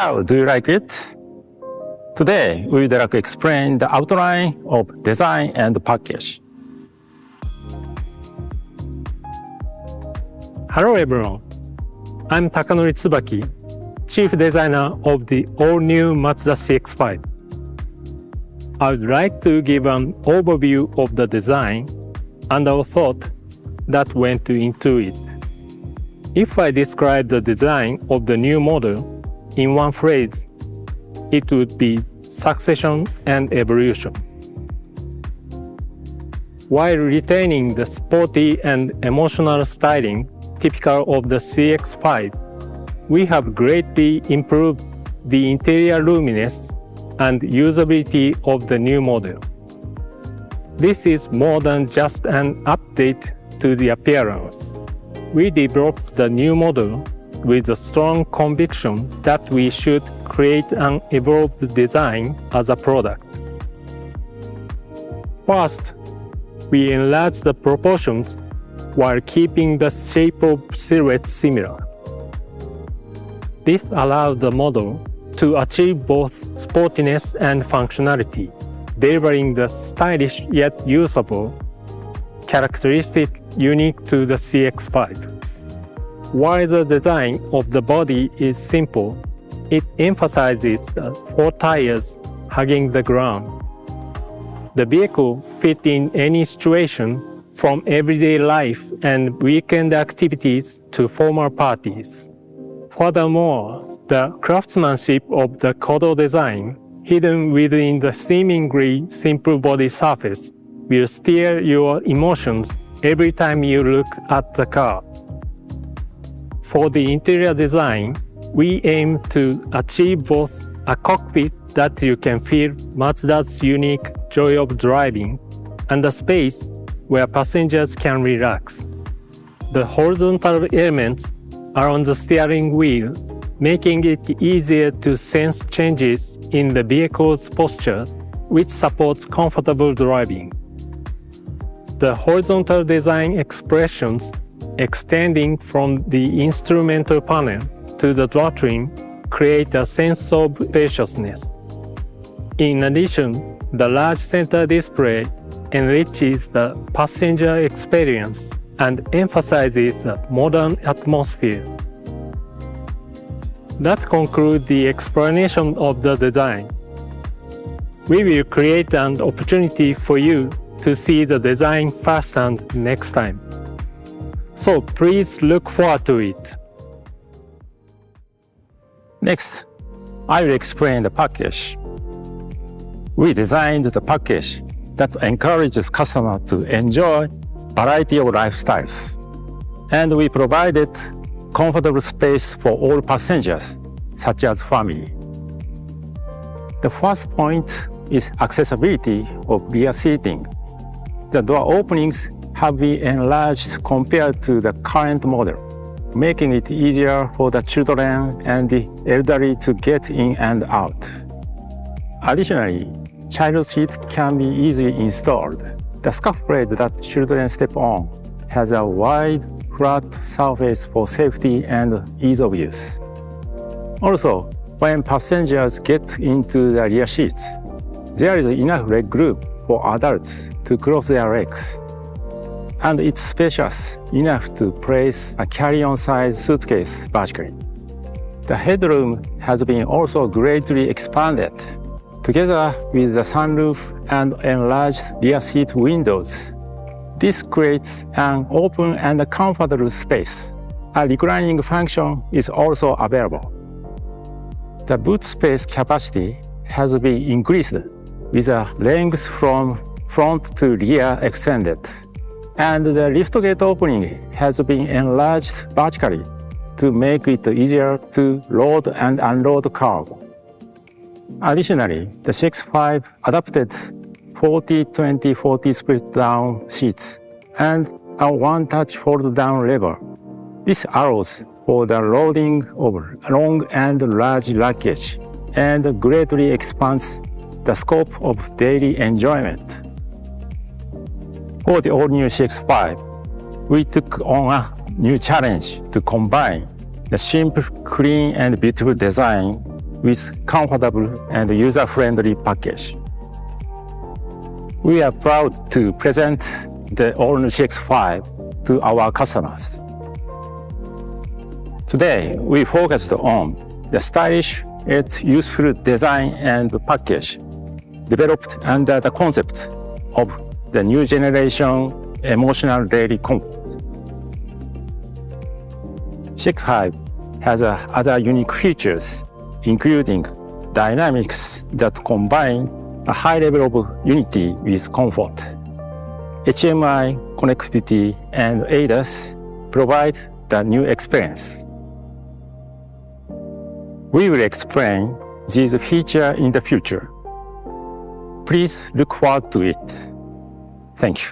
How do you like it? Today, we would like to explain the outline of design and package. Hello everyone, I'm Takanori Tsubaki, Chief Designer of the all-new Mazda CX-5. I would like to give an overview of the design and our thought that went into it. If I describe the design of the new model in one phrase, it would be succession and evolution. While retaining the sporty and emotional styling typical of the CX-5, we have greatly improved the interior roominess and usability of the new model. This is more than just an update to the appearance. We developed the new model with a strong conviction that we should create an evolved design as a product. First, we enlarged the proportions while keeping the shape of silhouette similar. This allowed the model to achieve both sportiness and functionality, delivering the stylish yet usable characteristic unique to the CX-5. While the design of the body is simple, it emphasizes the 4 tires hugging the ground. The vehicle fits in any situation, from everyday life and weekend activities to formal parties. Furthermore, the craftsmanship of the Kodo design, hidden within the seemingly simple body surface, will steer your emotions every time you look at the car. For the interior design, we aim to achieve both a cockpit that you can feel Mazda's unique joy of driving and a space where passengers can relax. The horizontal elements are on the steering wheel, making it easier to sense changes in the vehicle's posture, which supports comfortable driving. The horizontal design expressions extending from the instrumental panel to the drivetrain create a sense of spaciousness. In addition, the large center display enriches the passenger experience and emphasizes a modern atmosphere. That concludes the explanation of the design. We will create an opportunity for you to see the design firsthand next time. So please look forward to it. Next, I will explain the package. We designed the package that encourages customers to enjoy variety of lifestyles. And we provided comfortable space for all passengers, such as family. The first point is accessibility of rear seating. The door openings have been enlarged compared to the current model, making it easier for the children and the elderly to get in and out. Additionally, child seat can be easily installed. The scuff plate that children step on has a wide, flat surface for safety and ease of use. Also, when passengers get into the rear seats, there is enough leg room for adults to cross their legs, and it's spacious enough to place a carry-on size suitcase vertically. The headroom has been also greatly expanded. Together with the sunroof and enlarged rear seat windows, this creates an open and comfortable space. A reclining function is also available. The boot space capacity has been increased with a length from front to rear extended, and the liftgate opening has been enlarged vertically to make it easier to load and unload cargo. Additionally, the CX-5 adopted 40-20-40 split-down seats and a one-touch fold-down lever. This allows for the loading of long and large luggage and greatly expands the scope of daily enjoyment. For the all-new CX-5, we took on a new challenge to combine the simple, clean, and beautiful design with comfortable and user-friendly package. We are proud to present the all-new CX-5 to our customers. Today, we focused on the stylish yet useful design and package developed under the concept of the new generation emotional daily comfort. CX-5 has other unique features, including dynamics that combine a high level of unity with comfort. HMI connectivity and ADAS provide the new experience. We will explain these features in the future. Please look forward to it. Thank you.